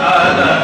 Ada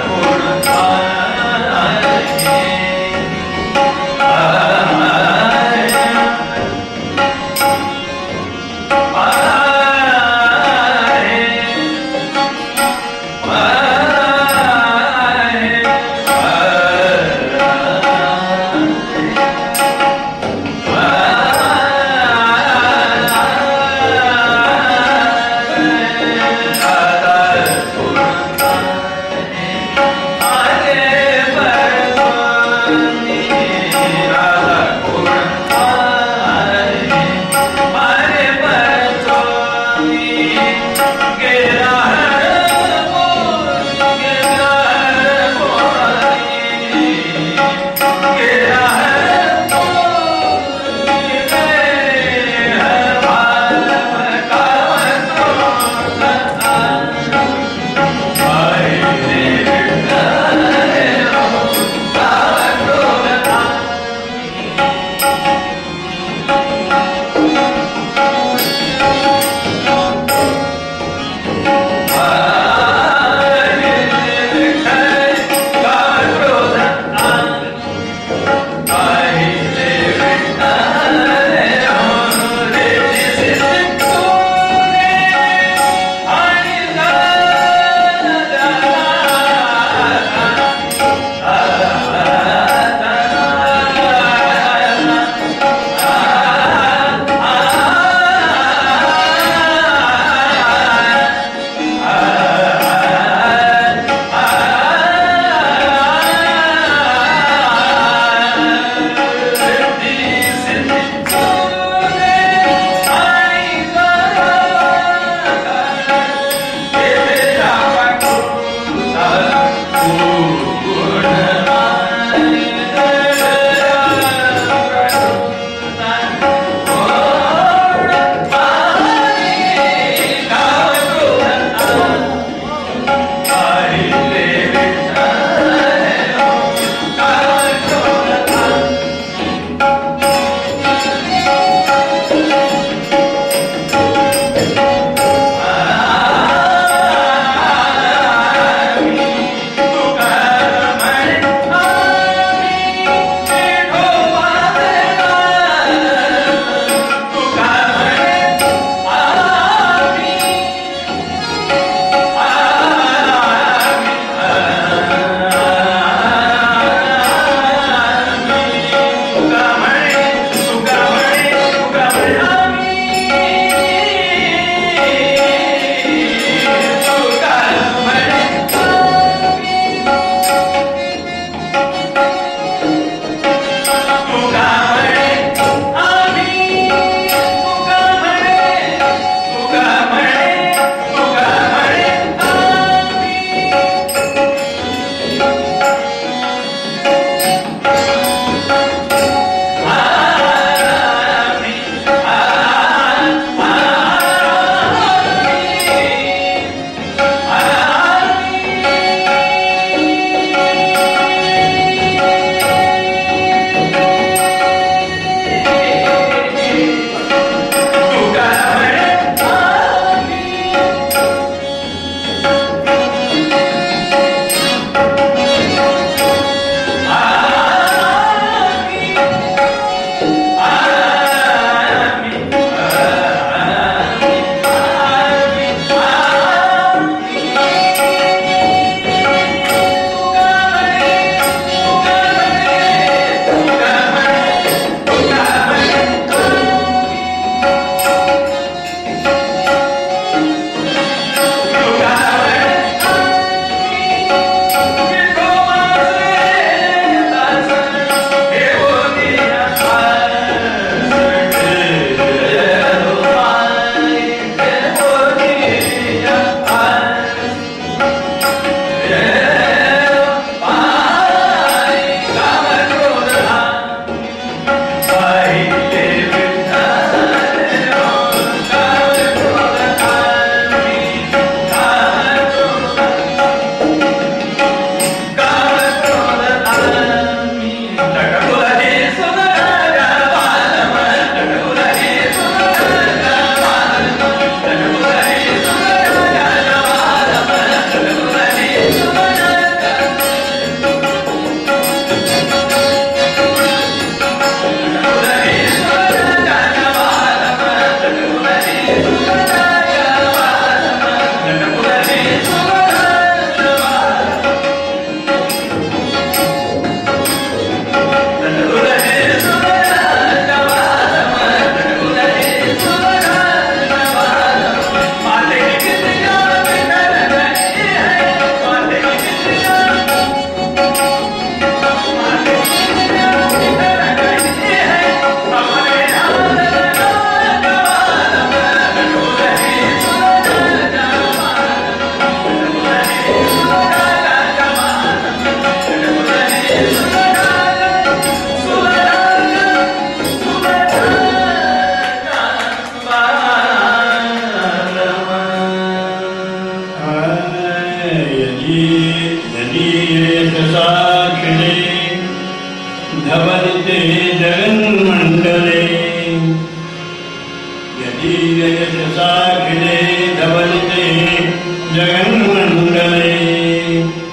जगन्मंडले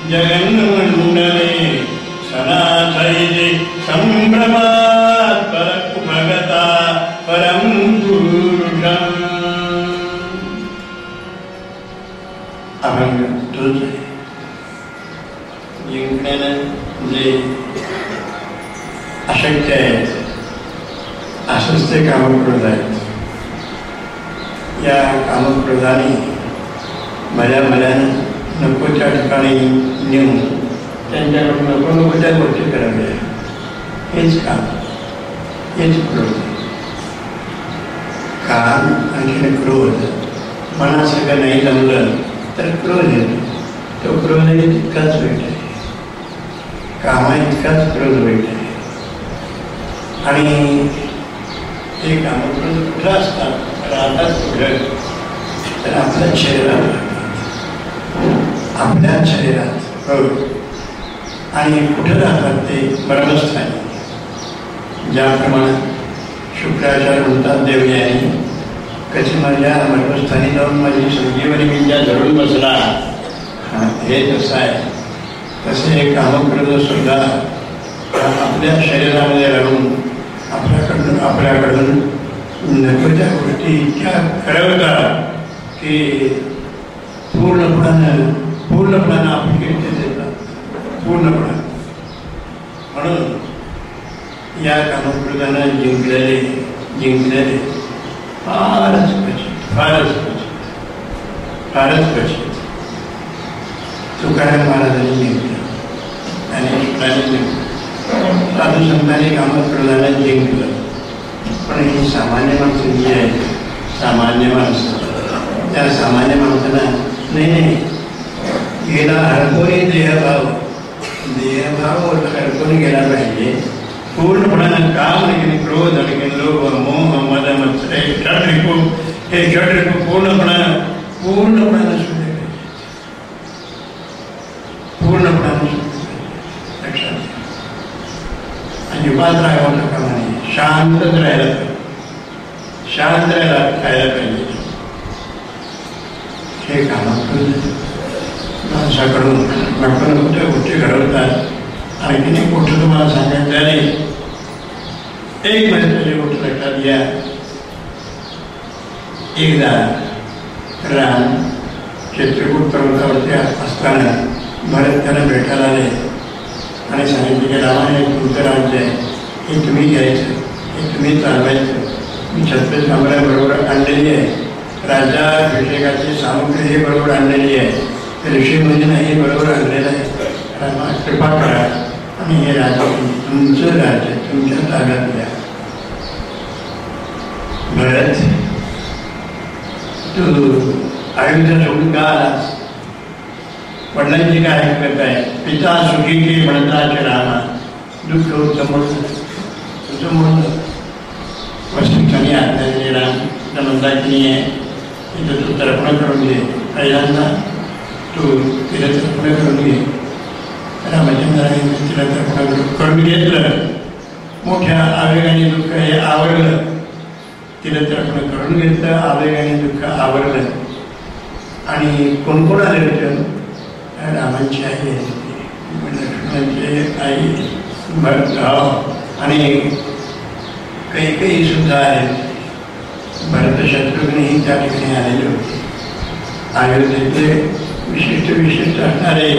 जगन्मंडले सनातैजे संभ्रमात् परकुभगता परं पुरुषम्. अभंग तोच जिंकण्यानं जे अशक्य आहे असंच ते कामक्रोध आहेत. या कामक्रोधाने भल्या भल्यानं नकोच्या ठिकाणी नेऊन त्यांच्याकडून नको नकोच्या गोष्टी कराव्या. हेच काम, हेच क्रोध. काम आणखीन क्रोध मनासारखं नाही जमलं तर क्रोध येतो. तो क्रोधही तितकाच वाईट आहे, कामा इतकाच क्रोध वाईट आहे. आणि हे कामक्रोध कुठं असतात, राहतात कुठं तर आपल्या शरीरात, आपल्या शरीरात. हो. आणि कुठं राहतात ते ब्रह्मस्थानी. ज्याप्रमाणे शुक्राचार्य म्हणतात देवयानी कशी माझ्या ब्रह्मस्थानी जाऊन माझी संजीवनी विद्या धरून बसला. हे तसं आहे. तसे हे कामक्रोध सुद्धा आपल्या शरीरामध्ये राहून आपल्याकडून नकोच्या गोष्टी इतक्या ठरवतात की पूर्णपणानं आपण घेतले देतात. पूर्णपणे. म्हणून या कामक्रोधानं जिंकलेले फारच क्वचित तुकाराम महाराजांनी जिंकलं आणि साधू संतांनी कामक्रोधानं जिंकलं. पण ही सामान्य माणसं जी आहेत, सामान्य माणसं, त्या सामान्य माणसांना नाही गेला हरकोणी देहभाव हरकोणी गेला पाहिजे. पूर्णपणानं काम आणि क्रोध आणि लोभ मोह मद मत्सर हे षड्रिपू पूर्णपणानं सुटले पाहिजे. पूर्णपणानं लक्षात अजिबात राहावं कामा नाही. शांतच राहायला पाहिजे. हे कामक्रोध माणसाकडून आपण कुठे गोष्टी घडवतात. आणखीन एक गोष्ट तुम्हाला सांगायचं आहे. एक महत्वाची गोष्ट लक्षात घ्या. एकदा राम चित्रकूट पर्वतावरती असताना भरत त्यांना भेटायला आले आणि सांगितले की रामाने तुमचं राज्य आहे, हे तुम्ही घ्यायचं, हे तुम्ही चालवायचं. मी छत्रपती संभाजीबरोबर आणलेली आहे. राज्याभिषेकाची सामुग्री हे बरोबर आणलेली आहे. ऋषीमुनींना हे बरोबर आणलेलं आहे. रामा कृपा करा आणि हे राज्य तुमचं राज्य तुमच्या ताब्यात द्या. भरत तू अयोध्या सोडून का आलास? वडिलांची काय ऐकत आहे? पिता सुखी की म्हणताचे रामा दुःख तुझं म्हणून वस्तूंनी आज्ञा दिली. राम तुझ्या मंदाकिनी आहे, तिथं तू तर्पण करून घे. पहिल्यांदा तू तिला तर्पण करून घे. रामचंद्राने तिला तर्पण करून घेतलं. मोठ्या आवेगाने दुःख हे आवरलं. तिला तर्पण करून घेतलं, आवेगाने दुःख आवरलं. आणि कोण आले होते? रामांची आई आहे, लक्ष्मणाची आई भरत आणि काही सुद्धा आहेत. भरत शत्रुघ्नही त्या ठिकाणी आलेले होते. अयोध्येतले विशिष्ट असणारे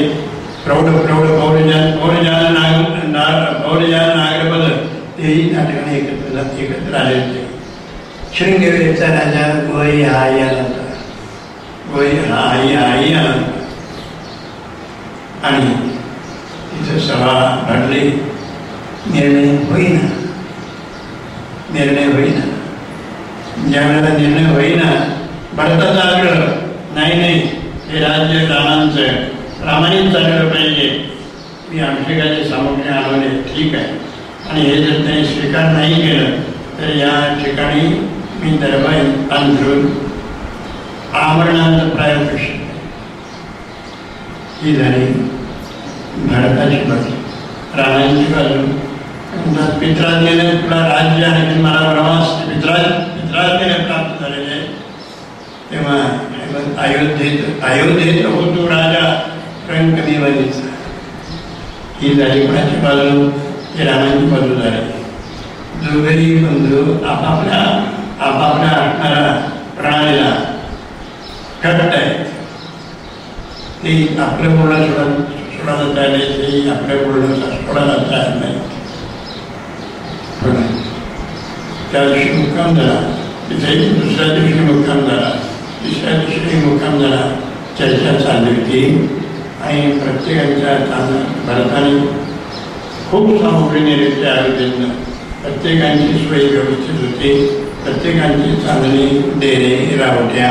प्रौढ पौरजान नागरपद तेही त्या ठिकाणी एकत्र आले होते. शृंगेरीचा राजा गोई हा आई आला होता. आणि तिथं सभा भरली. निर्णय होईना. ज्यावेळेला निर्णय होईना भरताचा आग्रह नाही हे राज्य रामाने चालवलं पाहिजे. मी अभिषेकाची सामुग्री आणवले ठीक आहे. आणि हे जर त्यांनी स्वीकार नाही केलं तर या ठिकाणी मी दरबार अंतरून आमरणाचा प्रायोगिक ही झाली भरताची बाजू. रामायणची बाजू पित्राज्ञेने तुला राज्य आणि मला वनवास पित्राज्ञेने प्राप्त झालेले आहे. तेव्हा अयोध्येत होतो राजा रंग देवाचा. ही झाली कोणाची बाजू? ही रामाची बाजू झाली. दोघेही बंधू आपापल्या असणाऱ्या प्राणाला घट्ट आहेत. ते आपलं बोलणं सोडायला तयार ते आपल्या बोलणं सोडायला तयार नाही. पण त्या दिवशी मुक्काम झाला, तिथे दुसऱ्या दिवशी मुक्काम झाला, तिसऱ्या दिवशी मुक्काम झाला. चर्चा चालली होती आणि प्रत्येकाच्या भरताने खूप सामुग्रीने रित्या अयोध्येतनं प्रत्येकांची सोय व्यवस्थित होती. प्रत्येकांची चांदणी देणे रावट्या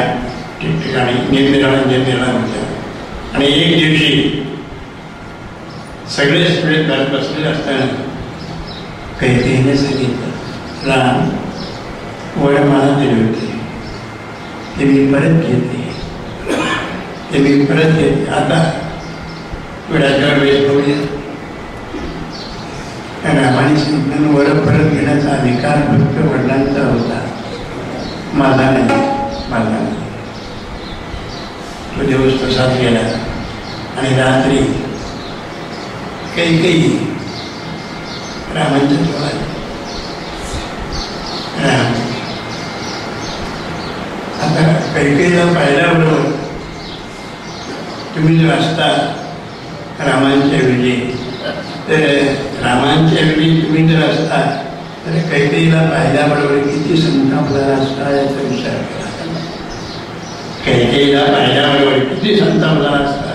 ठिकठिकाणी निरनिराळ्या होत्या. आणि एक दिवशी सगळेच वेळेत घरात बसलेले असताना कैकेयीने सांगितलं, राम वरमाळा दिली होती, ते मी परत घेते, ते मी परत घेते. आता वेळाच्या वेळेस बघूया. रामाने सांगितलं वर परत घेण्याचा अधिकार फक्त वडिलांचा होता, माझा नाही, माझा नाही. तो दिवस तसाच गेला. आणि रात्री कैकेयी रामांच्या जवळ राम आता कैकेयीला पाहिल्याबरोबर तुम्ही जर असता रामांच्या ऐवजी, तर रामांच्या ऐवजी तुम्ही जर असता तर कैकेयीला पाहिल्याबरोबर किती संतापला असता याचा विचार केला. कैकेयीला पाहिल्याबरोबर किती संतापला असता.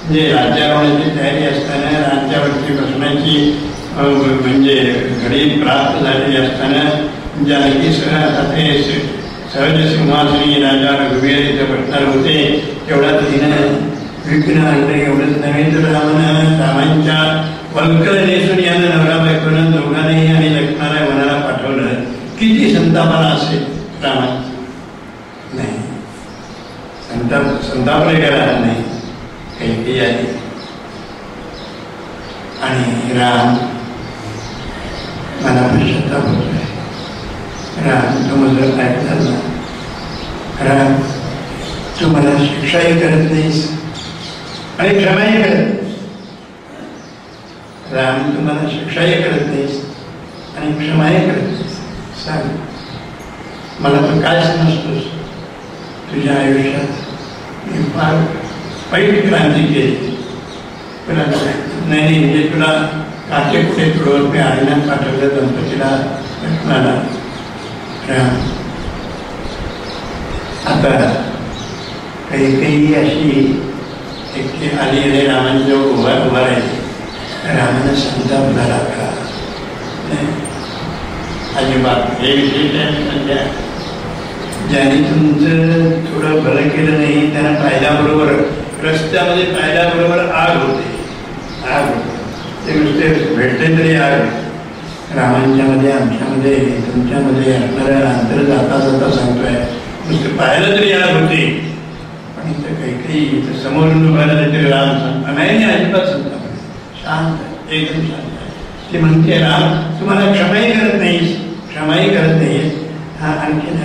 म्हणजे राज्यारोहणाची तयारी असताना, राज्यावरती बसण्याची म्हणजे घडी प्राप्त झालेली असताना जानकीसह आता ते सहज सिंहासनी राजा रघुवीर इथे बसणार होते. तेवढा तिनं विघ्न आणलं. एवढंच नव्हे तर रामांच्या वल्कल नेसून यानं नवरा बायकोनं दोघांनाही आणि लक्ष्मणाला वनाला पाठवलं. किती संतापाला असेल रामांचं? नाही, संतापले करा नाही. कैकेयी आली आणि राम मला पश्चाताप होतोय. राम तू माझं काय झालं? राम तू मला शिक्षाही करत नाहीस आणि क्षमाही करत नाहीस. राम तू मला शिक्षाही करत नाहीस आणि क्षमाही करत नाहीस. सांग मला तू काय समजतोस? तुझ्या आयुष्यात मी फार वाईट क्रांती केली. तुला नाही म्हणजे तुला काचे कुठे तुडवत मी आईनात पाठवलं गणपतीला लक्ष्मणाला. राम आता कैकेयी अशी एकटी आली आणि रामांजवळ उभा राहिली. रामानं संताप झाला का? अजिबात. हे विशेष आहे सध्या ज्याने तुमचं थोडं भलं केलं नाही त्यांना पाहिल्याबरोबर, रस्त्यामध्ये पाहिल्याबरोबर आग होते. आग होते ते नुसते भेटले तरी आग. रामांच्यामध्ये, आमच्यामध्ये, तुमच्यामध्ये असणारं अंतर जाता जाता सांगतोय, नुसतं पाहायला तरी आग होते. पण इथं कैकेयी समोरून उभायला तरी राम सांगता नाही, अजिबात सांगता शांत, एकदम शांत आहे. ते म्हणते राम तुम्हाला क्षमाही करत नाहीस, क्षमाही करत नाहीस, हा आणखीन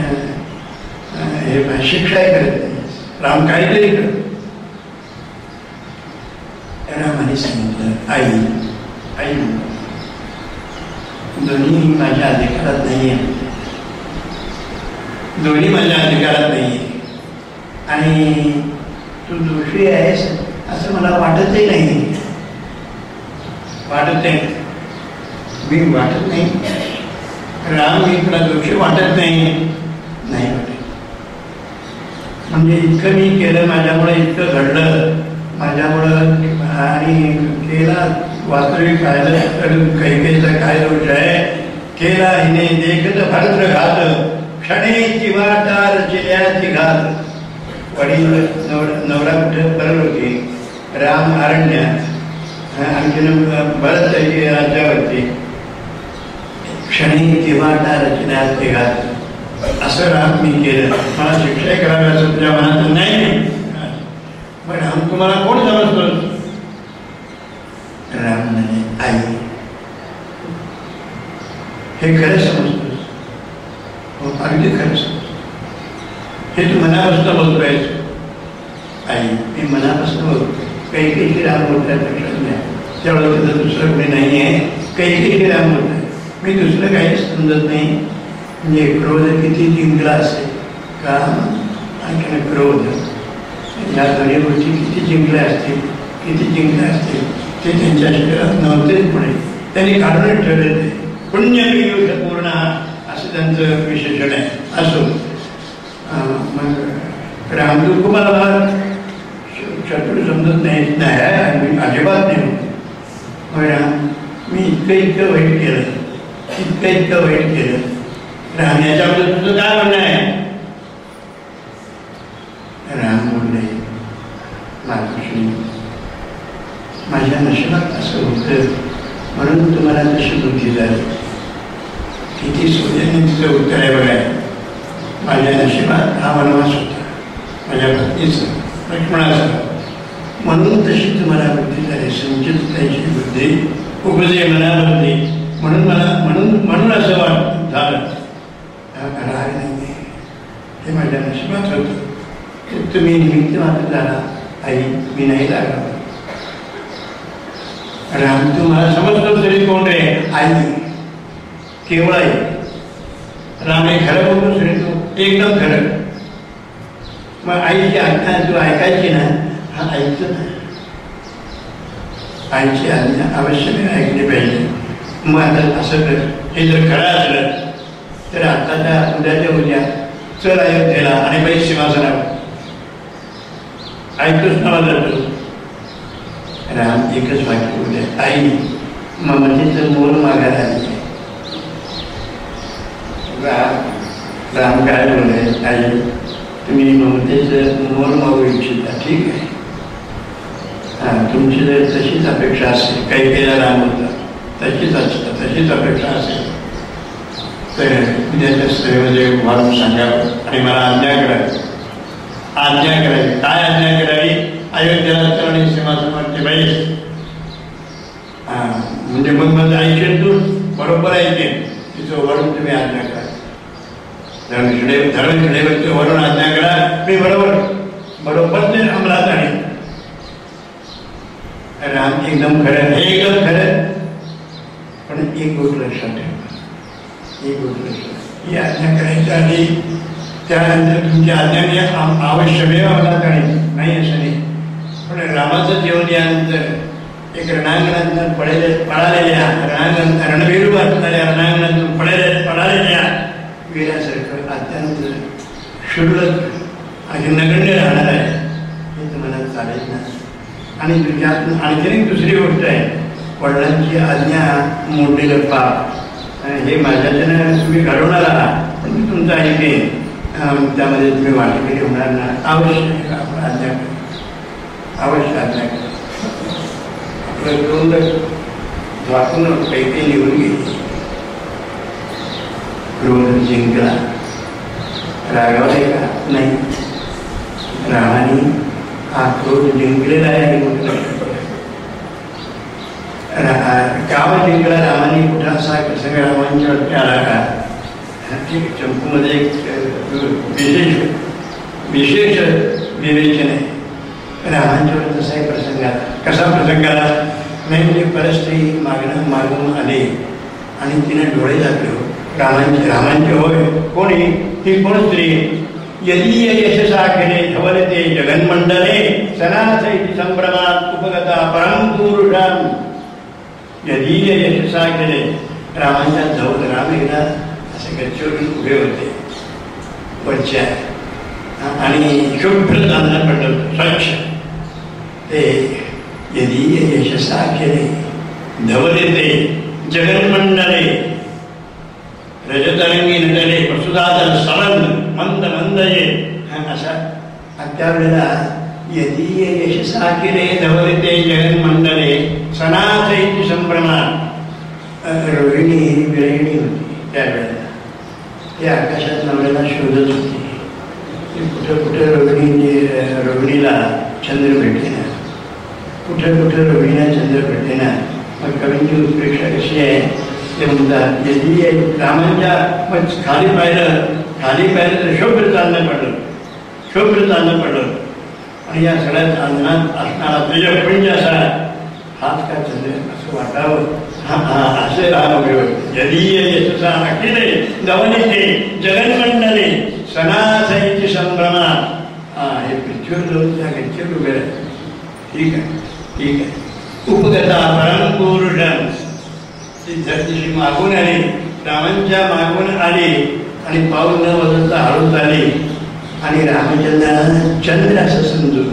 हे शिक्षाही करत नाहीस. राम काहीतरी करत. रामाने सांगितलं आई आई दोन्ही माझ्या अधिकारात नाही आहे, दोन्ही माझ्या अधिकारात नाही आहे आणि तू दोषी आहेस असं मला वाटतही नाही. वाटत नाही, मी वाटत नाही. राम मी तुला दोषी वाटत नाही. नाही वाटत म्हणजे इतकं मी केलं, माझ्यामुळे इतकं घडलं, माझ्यामुळं आणि केला वास्तविक पाहिलं तर कैकेयीचा काय दोष आहे? केला हिने देखत भद्र घात, क्षणेची वाटार चिल्याची घात. वडील नवरा कुठे परल होती, राम अरण्यात, आणखीन भरत राज्यावरती. क्षणी वाटार चिल्याची घात असं राम मी केलं, मला शिक्षा करावी असं तुझ्या मनात नाही. पण राम तुम्हाला कोण समजतो? राम म्हणे आई हे खरं समजतोस? हो अगदी खरं समजतो. हे तू मनापासून बोलतोय. आई मी मनापासून बोलतोय. काही राम बोलताय लक्षात घ्या. त्यावेळेला तिथं दुसरं कोणी नाही आहे. काही राम बोलताय. मी दुसरं काहीच समजत नाही. म्हणजे क्रोध किती जिंकला असेल का आणखीन क्रोध या दोन्ही गोष्टी किती जिंकल्या असतील ते त्यांच्या शरीरात नव्हतेच. पुढे त्यांनी काढूनच ठेवले. ते पुण्यपीयूष पूर्ण असं त्यांचं विशेषण आहे. असो मग रामदूत मला शत्रू समजत नाही मी अजिबात नाही. मग मी इतकं वाईट केलं राम याच्याबद्दल तुझं काय म्हणणं आहे. राम बोलले मातोश्री माझ्या नशिबात असं होतं म्हणून तुम्हाला तशी बुद्धी झाली. किती सोयीने तिचं उत्तर आहे बघाय. माझ्या नशिबात हा वनवास होता माझ्या पत्नीचं लक्ष्मणाचं म्हणून तशी तुम्हाला बुद्धी झाली. संचित त्याची बुद्धी उपजे मनामध्ये म्हणून असं झालं. राग नाही हे माझ्या नशिबात होतं. तुम्ही निमित्त मात्र झाला. आई मी नाही लागला. राम तुम्हाला समजतो तरी कोण रे. आई केवळ आई. राम हे खरं बोलतो तरी तो एकदम खरं. मग आईची आज्ञा तू ऐकायची ना. हा ऐकतो ना. आईची आज्ञा अवश्य ऐकली पाहिजे. मग आता असं कर. हे जर खरं असलं तर आताच्या उद्या चल अयोध्येला आणि बाई सिंहासनावर. ऐकतोच ना मला तू. राम एकच वाक्य बोलले. आई ममतेचं मोल मागायला आली. राम काय बोलले. आई तुम्ही ममतेचं मोल मागू इच्छिता. ठीक आहे. तुमची जर तशीच अपेक्षा असेल काही केला राम होता तशीच अपेक्षा असेल तर उद्याच्या सेवेमध्ये उभारून सांगावं आणि मला आज्ञा करावी. काय आज्ञा करावी. अयोध्येला आणि सिंहासनावरती बाई म्हणजे मग माझं ऐकेल तू बरोबर ऐकेल. तिचं वरून तुम्ही आज्ञा करा. धर्मशिडेवरती वरून आज्ञा करा. मी बरोबर ते अंमलात आणेल. राम एकदम खरं पण एक गोष्ट लक्षात ठेवा. ही आज्ञा करायच्या आधी त्यानंतर तुमची आज्ञा आवश्यक अंमलात आणेल नाही असं नाही. पण रामाचं जीवन यानंतर एक रणांगणातून पळालेल्या रणवीरू असणाऱ्या रणांगणातून पळालेल्या वीरासारखं अत्यंत क्षुल्लक आणि नगण्य राहणार आहे. हे तुम्हाला चालेल ना. आणि त्यातून आणखी एक दुसरी गोष्ट आहे. वडिलांची आज्ञा मोडलेलं पाप हे माझ्याच्यानं तुम्ही घडवणार आहात पण मी तुमचं ऐकेन. त्यामध्ये तुम्ही वाटेकरी होणार ना. अवश्य आपण आज्ञा करा. आपलं तोंड झाकून काही निघून गेली. क्रोध जिंकला. रागावले का नाही. रामाने हा क्रोध जिंकलेला आहे. गाव जिंकला रामाने. कुठं असा प्रसंग रामांच्या वाटते आला का. चंपूमध्ये एक विशेष विवेचन आहे. रामांच्यावर तसा एक प्रसंग आला. कसा प्रसंग आला नाही म्हणजे परस्त्री मागून आले आणि तिने डोळे दाखले. रामांचे होय. कोणी ही कोण स्त्री. यदीय यशसा केले धवलते जगन्मंडले सनाथैति संभ्रमात उपगता परम पुरुषां. यदीय यशसा केले. रामांच्या जवळ राम एकदा असे गच्चीवरून उभे होते वरच्या आणि शुभ्र चांदणं पडलं स्वच्छ. ते यदीय यशसा केले धवलते जगन्मंडले रजतरंगी नटले वसुधाधर सरल मंद मंदये. अशा त्यावेळेला यदीय यशसा केले धवलते जगन्मंडले सनाथैति संभ्रमात. रोहिणी ही विरहिणी होती त्यावेळेला. ती आकाशात नवऱ्याला शोधत होती. कुठं रोहिणीला चंद्र भेटेना. कुठं रोहिणीला चंद्र भेटेना. मग कवींची उत्प्रेक्षा कशी आहे ते म्हणतात. यदीय रामांच्या खाली पाहिलं तर शुभ्र चांदणं पडलं. शुभ्र चांदणं पडलं आणि या सगळ्या चांदणात असणारा तेजपुंज असा हात का चंद्र असं वाटावं. असे यदीय यशसा अखिले गवनिते जगन्मंडले सनाथैची संभ्रमा. हे पृथ्वीवर जाऊन त्या गच्चीवर उभे राहते. ठीक आहे, ठीक आहे. उपगता परमपुरुषम, ती धरतीशी मागून आली, रामांच्या मागून आली आणि पाऊल न बदलता हळूच आली आणि रामचंद्रानं चंद्र असं समजून,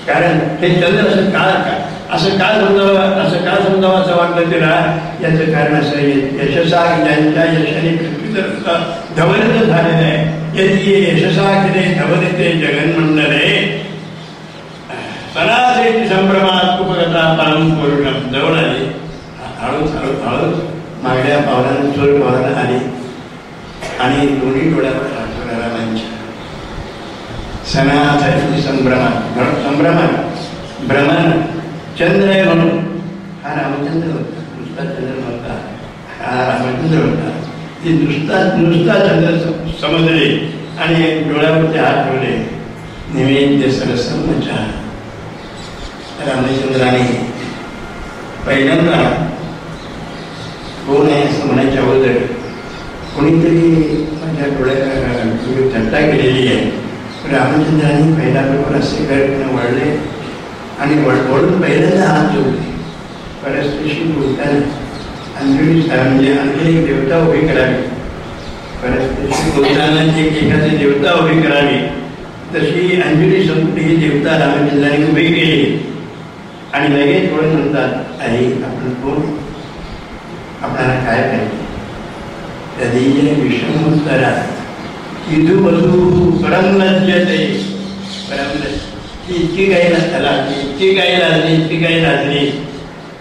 कारण हे चंद्र असं का समजावं असं वाटलं तिला. याचं कारण असं यशसा ज्यांच्या यशाने पृथ्वीचं धवलित झालेलं आहे. यदि यशसा केले धवलिते जगन्मंडले सनाथेची संभ्रमात उपगता परम पुरुषम. जवळ आली, हळूच हळूच हळूच मागल्या पावलानं चोर पावलानं आली आणि दोन्ही डोळ्यावर राहतो रामांच्या. सनाथेची संभ्रमात भ्रमण चंद्र आहे म्हणून हा रामचंद्र होता, नुसता चंद्र नव्हता, हा रामचंद्र होता. ती नुसता चंद्र समजले आणि डोळ्यावरती हात ठेवले. निवेद्य सरसमचा. रामचंद्राने पहिल्यांदा कोण आहे असं म्हणायच्या अगोदर कोणीतरी माझ्या डोळ्यात चर्चा केलेली आहे. रामचंद्राने पहिला बरोबर असे गैरपणे वळले आणि वळून पहिल्यांदा हात जोडले. परस्त्रीशी बोलताना अंजली म्हणजे आणखी एक देवता उभी करावी. परस्त्रीशी बोलताना एखादी देवता उभी करावी. तशी अंजली संपुटी ही देवता रामचंद्राने उभी केली आणि लगेच थोडं म्हणतात, आई आपण कोण, आपल्याला काय पाहिजे. तदीय विषमोत्तरा इदू वधू परम लज्जते. इतकी काही नसताना इतकी काही लाजली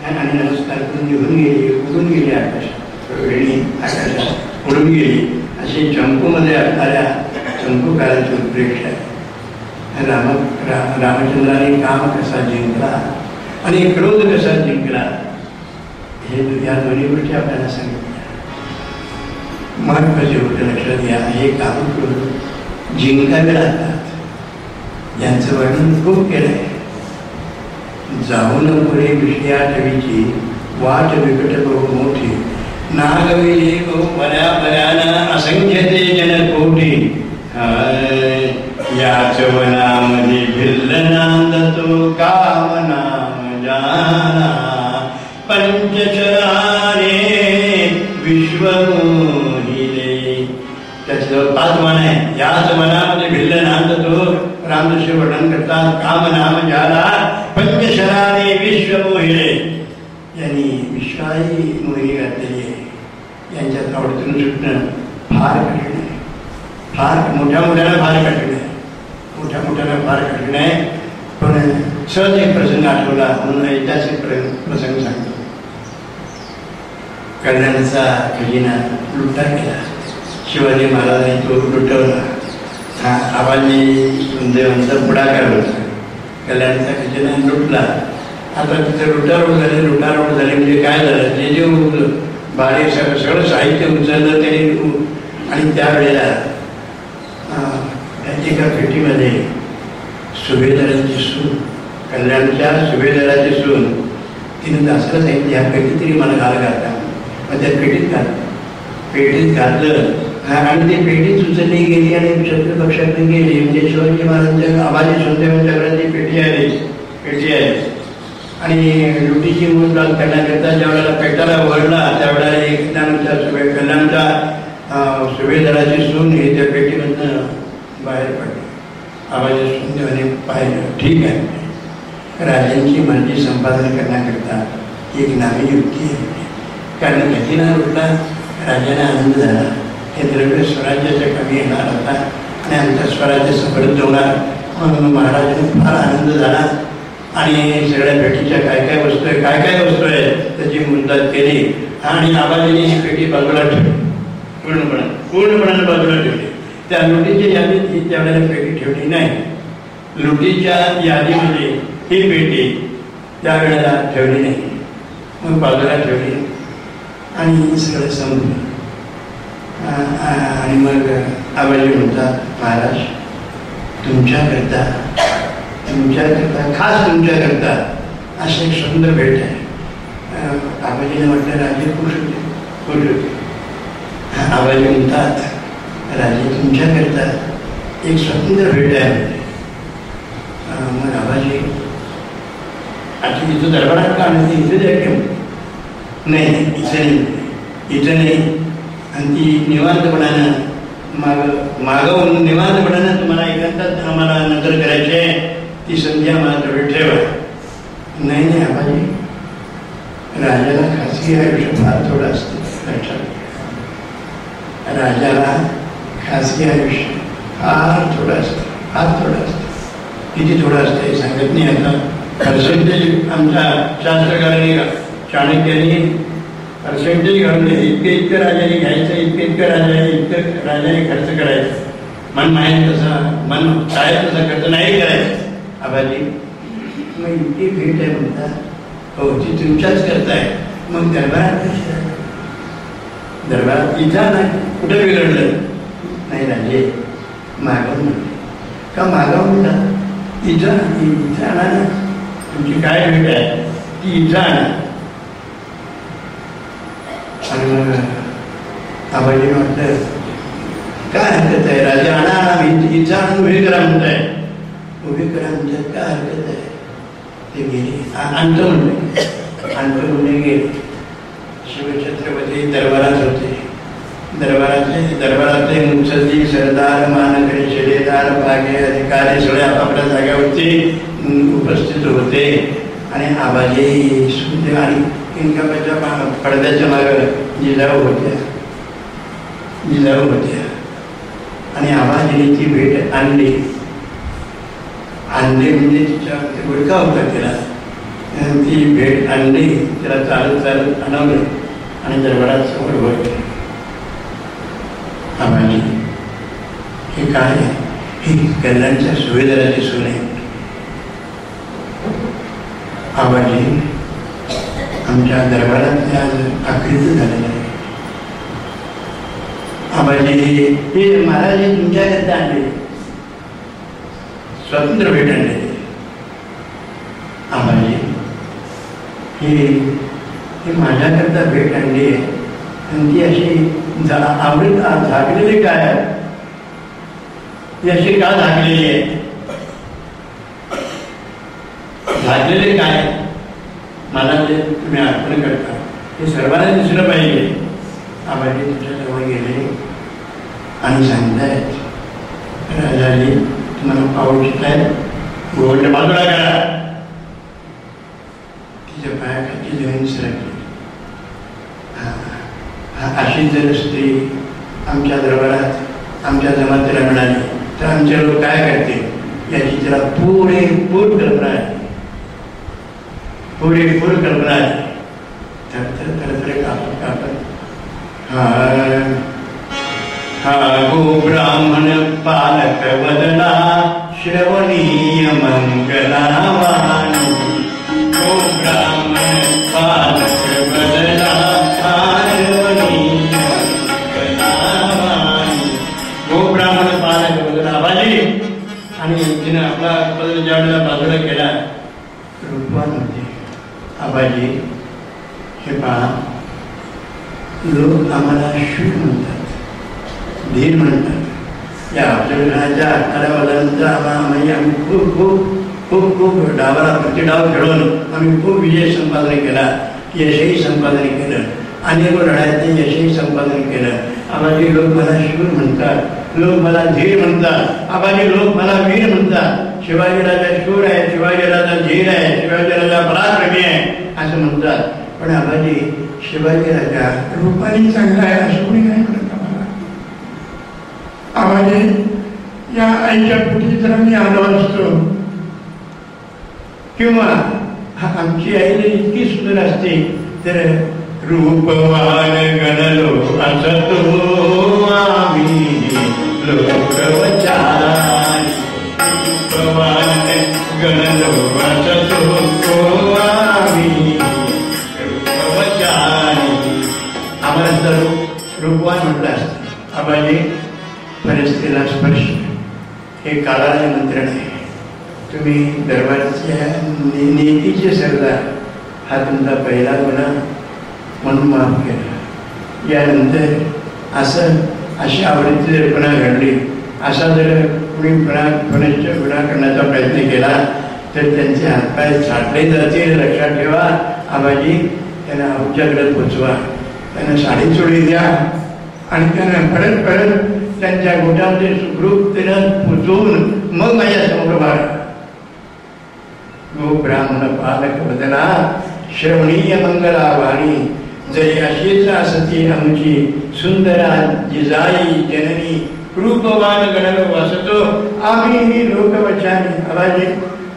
आणि नमस्कार करून निघून गेली, उडून गेली आकाशात. वेळी आकाशात उडून गेली. अशी चंपूमध्ये असणाऱ्या चंपूकाराची उत्प्रेक्षा आहे. रामचंद्राने काम कसा जिंकला आणि क्रोध कसा जिंकला हे या दोन्ही गोष्टी आपल्याला सांगितल्या. महत्वाची गोष्ट लक्षात घ्या. हे काम क्रोध जिंकावे लागतात. यांचं वर्णन खूप केलं आहे. जाऊन पुढे विषया ठेवीची वाट विकट बहु मोठी. नागविले बहु बऱ्या बऱ्यानं असंख्य ते जनकोटी. याच वनामध्ये भिल्ल नांदतो काम नाम जाना. पंचचरारे विश्वमोहिले. त्याचं 5 मन आहे. याच मनामध्ये भिल्ल नांदतो रामदृश्य वर्णन करतात. काम नाम जाना पंचशरारे विश्वमोहिले. यांनी विश्वाही मोहिनी घातलेली आहे. यांच्यात आवडतून सुटणं फार कठीण आहे. फार मोठ्यानं फार कठीण आहे. पण सहज एक प्रसंग आठवला म्हणून ऐतिहासिक प्रसंग सांगतो. कल्याणचा खजिना लुटा गेला. शिवाजी महाराजांनी तो लुटवला. आबाजी सुंदेवांचा पुढाकार होता. कल्याणचा खजिना लुटला. आता तिथे लुटारोड झाली म्हणजे काय झालं, जे भारी सगळं साहित्य उचललं त्यांनी. आणि त्यावेळेला एका पेटीमध्ये सुभेदाराची सून, कल्याणच्या सुभेदाराची सून, तिने दासाला सांगितलं ह्या पेटीत तरी मला घालता. मग त्या पेटीत घातलं आणि ती पेटीच उचलली गेली आणि शत्रू पक्षाकडे गेली. म्हणजे शिवाजी महाराजांच्या आबाजी सुंदेवांच्या घरात ती पेटी आली आणि लुटीची मूल करण्याकरता ज्या वेळेला पेटाला वळला त्यावेळेला कल्याणच्या सुभेदाराची सून ही त्या पेटीमधनं बाहेर पडली. आबाजी सुंदेवाने पाहिलं, ठीक आहे, राजांची मर्जी संपादन करण्याकरता एक नावी युक्ती आहे. कारण खजिना लुटला, राजांना आनंद झाला. हे द्रव्य स्वराज्याच्या कमी येणार होता आणि आमच्या स्वराज्य समृद्ध होणार म्हणून महाराजांना फार आनंद झाला. आणि सगळ्या पेटीच्या काय वस्तू आहे त्याची मुद्दात केली आणि आबाजीने ही पेटी बाजूला ठेवली. पूर्णपणे बाजूला ठेवली. त्या लुटीच्या यादीत ही त्यावेळेला पेटी ठेवली नाही. लुटीच्या यादीमध्ये ही पेटी त्यावेळेला ठेवली नाही. मग बाजूला ठेवली आणि सगळं संपलं. आणि मग आबाजी म्हणतात, महाराज तुमच्याकरता खास तुमच्याकरता असं एक सुंदर भेट आहे. आबाजीने म्हटलं, राजे खुश होते. आबाजी म्हणतात, राजे तुमच्याकरता एक स्वतंत्र भेट आहे. मग आबाजी आता इथं दरबारात का आणते, इथं द्या की नाही, इथं नाही. आणि ती निवांतपणानं मागवून निवांतपणानं तुम्हाला एकांतात आम्हाला नजर करायची आहे, ती संधी आम्हाला तेवढी ठेवा. नाही आबाजी, राजाला खासगी आयुष्य फार थोडं असतं. राजाला खासगी आयुष्य फार थोडं असतं. किती थोडं असतं हे सांगत नाही. आता पर्सेंटेज आमच्या शास्त्रकारांनी चाणक्यांनी पर्सेंटेज घालून इतकं राजाने घ्यायचं, इतकं राजाने खर्च करायचं. मन माहीत तसा, मन काय तसा खर्च नाही करायचं. आबाजी मग इतकी भेट आहे म्हणतात, हो ती तुमच्याच करताय. मग दरबारात इथं नाही, कुठं बिघडलं नाही. राजे मागवून म्हणते का, मागवून म्हणतात इथं आणा ना, तुमची काय भेट आहे ती इथं आणा. आणि मग आबाजी म्हटलं काय हरकत आहे राजे, आणा इथं आणून उभे करा म्हणताय. उभे करा म्हणतात, काय हरकत आहे. ते गेले, आणतो म्हणले गेले. शिवछत्रपती दरबारात होते. दरबारातले मुत्सद्दी, सरदार, मानकरी, शिलेदार, भागे, अधिकारी सगळे आपापल्या जागेवरती उपस्थित होते. आणि आबाजी सुद्धा आणि इंकापाच्या पडद्याच्या मागं जिजाऊ होत्या. आणि आबाजीने ती भेट आणली म्हणजे तिच्या गुडका होता तिला. ती भेट आणली, तिला चालत आणवलं आणि दरबारात समोर होते. आबाजी हे काय, ही कल्याणच्या सुभेदाराची सून आहे. आबाजी आमच्या दरबारात आज आकृती झालेलं आहे. आबाजी हे महाराज तुमच्याकरता आणले, स्वतंत्र भेट आणले. आबाजी हे माझ्याकरता भेट आणली आहे. आणि ती अशी आवडीत झाकलेली काय, ती अशी का झाकलेली आहे, झाकलेले काय मला जे तुम्ही अर्पण करता ते सर्वांना दिसलं पाहिजे. आबाजी तुमच्याजवळ गेले आणि सांगतायत, राजाजी तुम्हाला पाहूच आहे, गोवंड बाजूला करा. तिच्या पायाखाली जमीन सरकली. अशी जर स्त्री आमच्या दरबारात आमच्या जमातीला मिळाली तर आमचे लोक काय करतील याची तिला पुरेपूर कल्पना आहे. तर कापत हा गो ब्राह्मण पालक वदना श्रवणीय मंगलावाणी. गो ब्राह्मण पालक वदना आणि तिने आपला ज्यावेळेला बाजूला केला रूपवान होते. आबाजी हे पहा, लोक आम्हाला शूर म्हणतात, धीर म्हणतात. या अफजलखानाच्या 18 वर्षांचा आम्ही खूप खूप खूप खूप डावाला प्रतिडाव खेळून आम्ही खूप विजय संपादन केला, यशही संपादन केलं, अनेक लढाईतले यशही संपादन केलं. आबाजी लोक मला शूर म्हणतात, लोक मला धीर म्हणतात. आबाजी लोक मला वीर म्हणतात. शिवाजी राजा शूर आहे, शिवाजी राजा धीर आहे, शिवाजी राजा पराक्रमी आहे असं म्हणतात. पण आबाजी शिवाजी राजा रूपाने चांगला आहे असं कोणी नाही म्हणत आम्हाला. आबाजी या आईच्या पोटी जर आम्ही आलो असतो, किंवा आमची आई इतकी सुंदर असते तर रूपवान गणलो असतो आम्ही लोकवचारी. रूपवान गणलो असतो आम्ही लोकवचारी. आम्हाला तर रूपवान म्हटलं असतं. आबाजी परिस्थितीला स्पर्श हे काळाने मंत्रण आहे. तुम्ही दरबारच्या नीतीचे सरदार हा तुमचा पहिला गुन्हा म्हणून माफ केला. यानंतर अशी आवडीची जर गुन्हा घडली, असा जर कुणी गुन्हा करण्याचा प्रयत्न केला तर त्यांचे हातपाय छाटले जातील. लक्षात ठेवा. आबाजी त्यांना आमच्याकडे पोचवा, त्यांना साडी चोळी द्या आणि त्यांना परत परत त्यांच्या गोटामध्ये सुखरूपतेनं पोचवून मग माझ्या समोर वाढ. गो ब्राह्मण पालक वदना श्रवणीय मंगला वाणी, जरी अशीच असती आमची सुंदरा जिजाई जननी, रूपवान गणल वासतो आम्ही लोकवचानी. आवाजी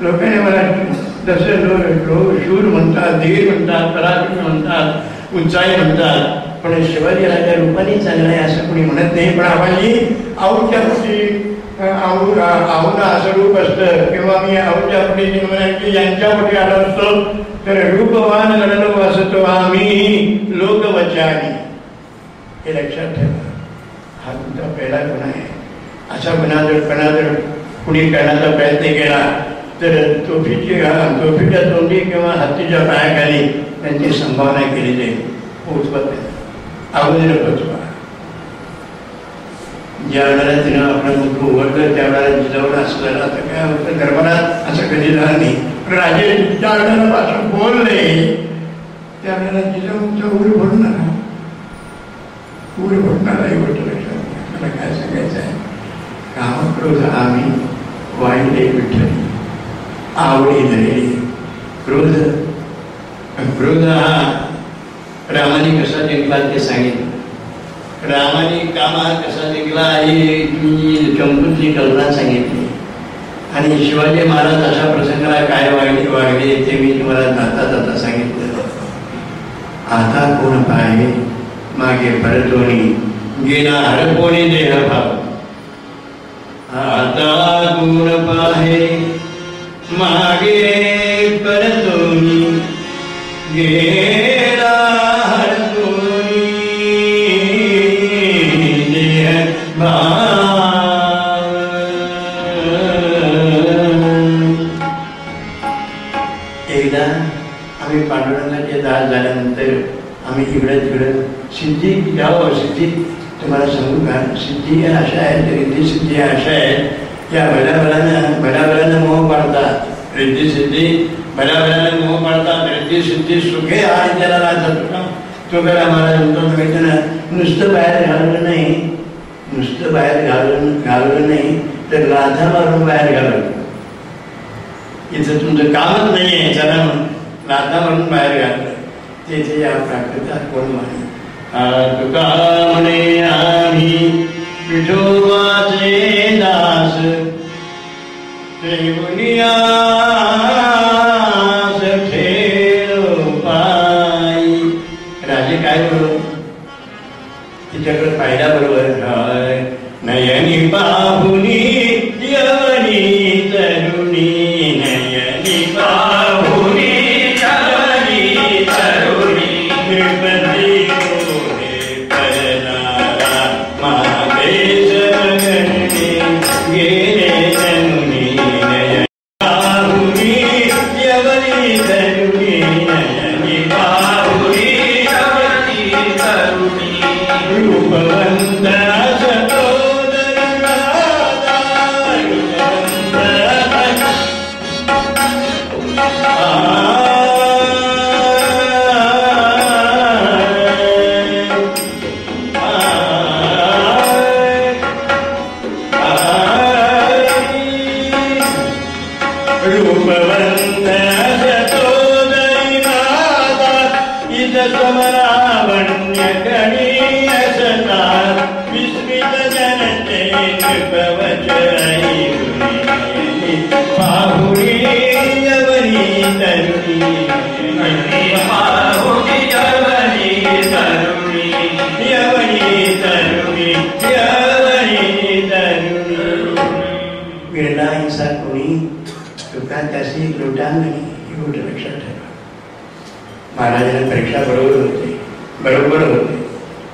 लोकांनी मला जसं लोक शूर म्हणतात, धीर म्हणतात, पराक्रमी म्हणतात, उंचाई म्हणतात, पण शिवाजी राजा रूपाने चांगला आहे असं कोणी म्हणत नाही. पण आवाजी आऊच्या पोटी आऊला असं रूप असतं किंवा मी आऊच्या पोटी की यांच्या पोटी आलो असतो तर रूपवान गणलो असतो आम्ही लोकवचानी. हे लक्षात ठेवा. हा तुमचा पहिला गुन्हा आहे. असा गुन्हा जर कुणी करण्याचा प्रयत्न केला तर तोफीच्या तोंडी किंवा हत्तीच्या पायाखाली त्यांची संभावना केली जाईल. पोचवत नाही, अगोदर पोचवा. ज्या वेळेला तिनं आपलं मुख उघडलं त्यावेळेला जिजाऊला असं झालं. आता काय होतं दरबारात असं कधी झालं नाही. राजे ज्या वेळेला असं बोलले त्यावेळेला जिजाऊचा उडी भरणार ही गोष्ट लक्षात. मला काय सांगायचं आहे, कामक्रोध आम्ही वाईले विठ्ठल आवडी धरली. क्रोध हा रामाने कसा जिंकला ते सांगितलं. रामाने कामा कसा जिंकला ही चंपूची कल्पना सांगितली. आणि शिवाजी महाराज अशा प्रसंगाला काय वागले ते मी तुम्हाला जाता सांगितलं. आता कोण पाहे मागे परतोनी गेला हरपोनी देह भाव. आता कोण पाहे मागे परतोनी गेला हरपोनी देह भाव. एकदा आम्ही पांडुरंगाचे दास झाल्यानंतर आम्ही इकडं तिकडं सिद्धी जावं. सिद्धी तुम्हाला सांगू का, सिद्धी अशा आहेत, रिद्धी सिद्धी अशा आहेत या भल्याभल्यानं मोह पाडतात. रिद्धी सिद्धी भल्याभल्यानं मोह पाडतात. रिद्धी सिद्धी सुखे आणि त्याला राहतात. तो करा महाराज म्हणतो ना, नुसतं बाहेर घालवलं नाही तर लाथा मारून बाहेर घालवलं. इथं तुमचं कामच नाही आहे, चला लाथा मारून बाहेर घाललं. तेथे या प्राकृतात कोण म्हणे तुका म्हणे आम्ही विठोबाचे दास त्रिभुनियास ठेलो पायी. राजे काय बोलू तिच्याकडे पाहिला बरोबर. नयनी पाहुनी यवनी तरुणी, नयनी पाहुनी यवनी तरुणी, नृपती कोणे परनारा महादेश गणने गेले तनुनी. नयनी पाहुनी यवनी तरुणी, नयनी पाहुनी यवनी तरुणी, रूपवंत त्याची लोटांगणी ही गोष्ट लक्षात ठेवा. महाराजांना परीक्षा बरोबर होते.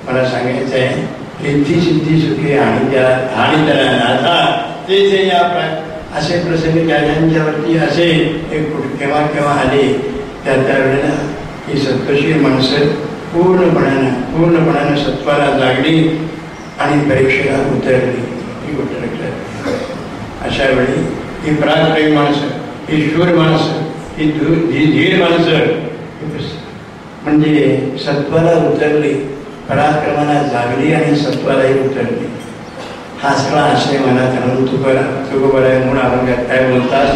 मला सांगायचं आहे रिद्धी सिद्धी सुखी आणि त्याला नाथा ते जे या असे प्रसंग ज्यांच्यावरती असे एक केव्हा केव्हा आले त्या वेळेला ही सत्वशील माणसं पूर्णपणानं सत्वाला लागली आणि परीक्षेला उतरली. ही गोष्ट लक्षात. अशा वेळी ही पराक्रमी माणसं, ही शूर माणसं, ही धीर माणसं म्हणजे सत्वाला उतरली, पराक्रमाला जागली आणि सत्वालाही उतरली. हा सगळा आशय मनात आणून तुकोबराय म्हणून अभंगात काय बोलतात.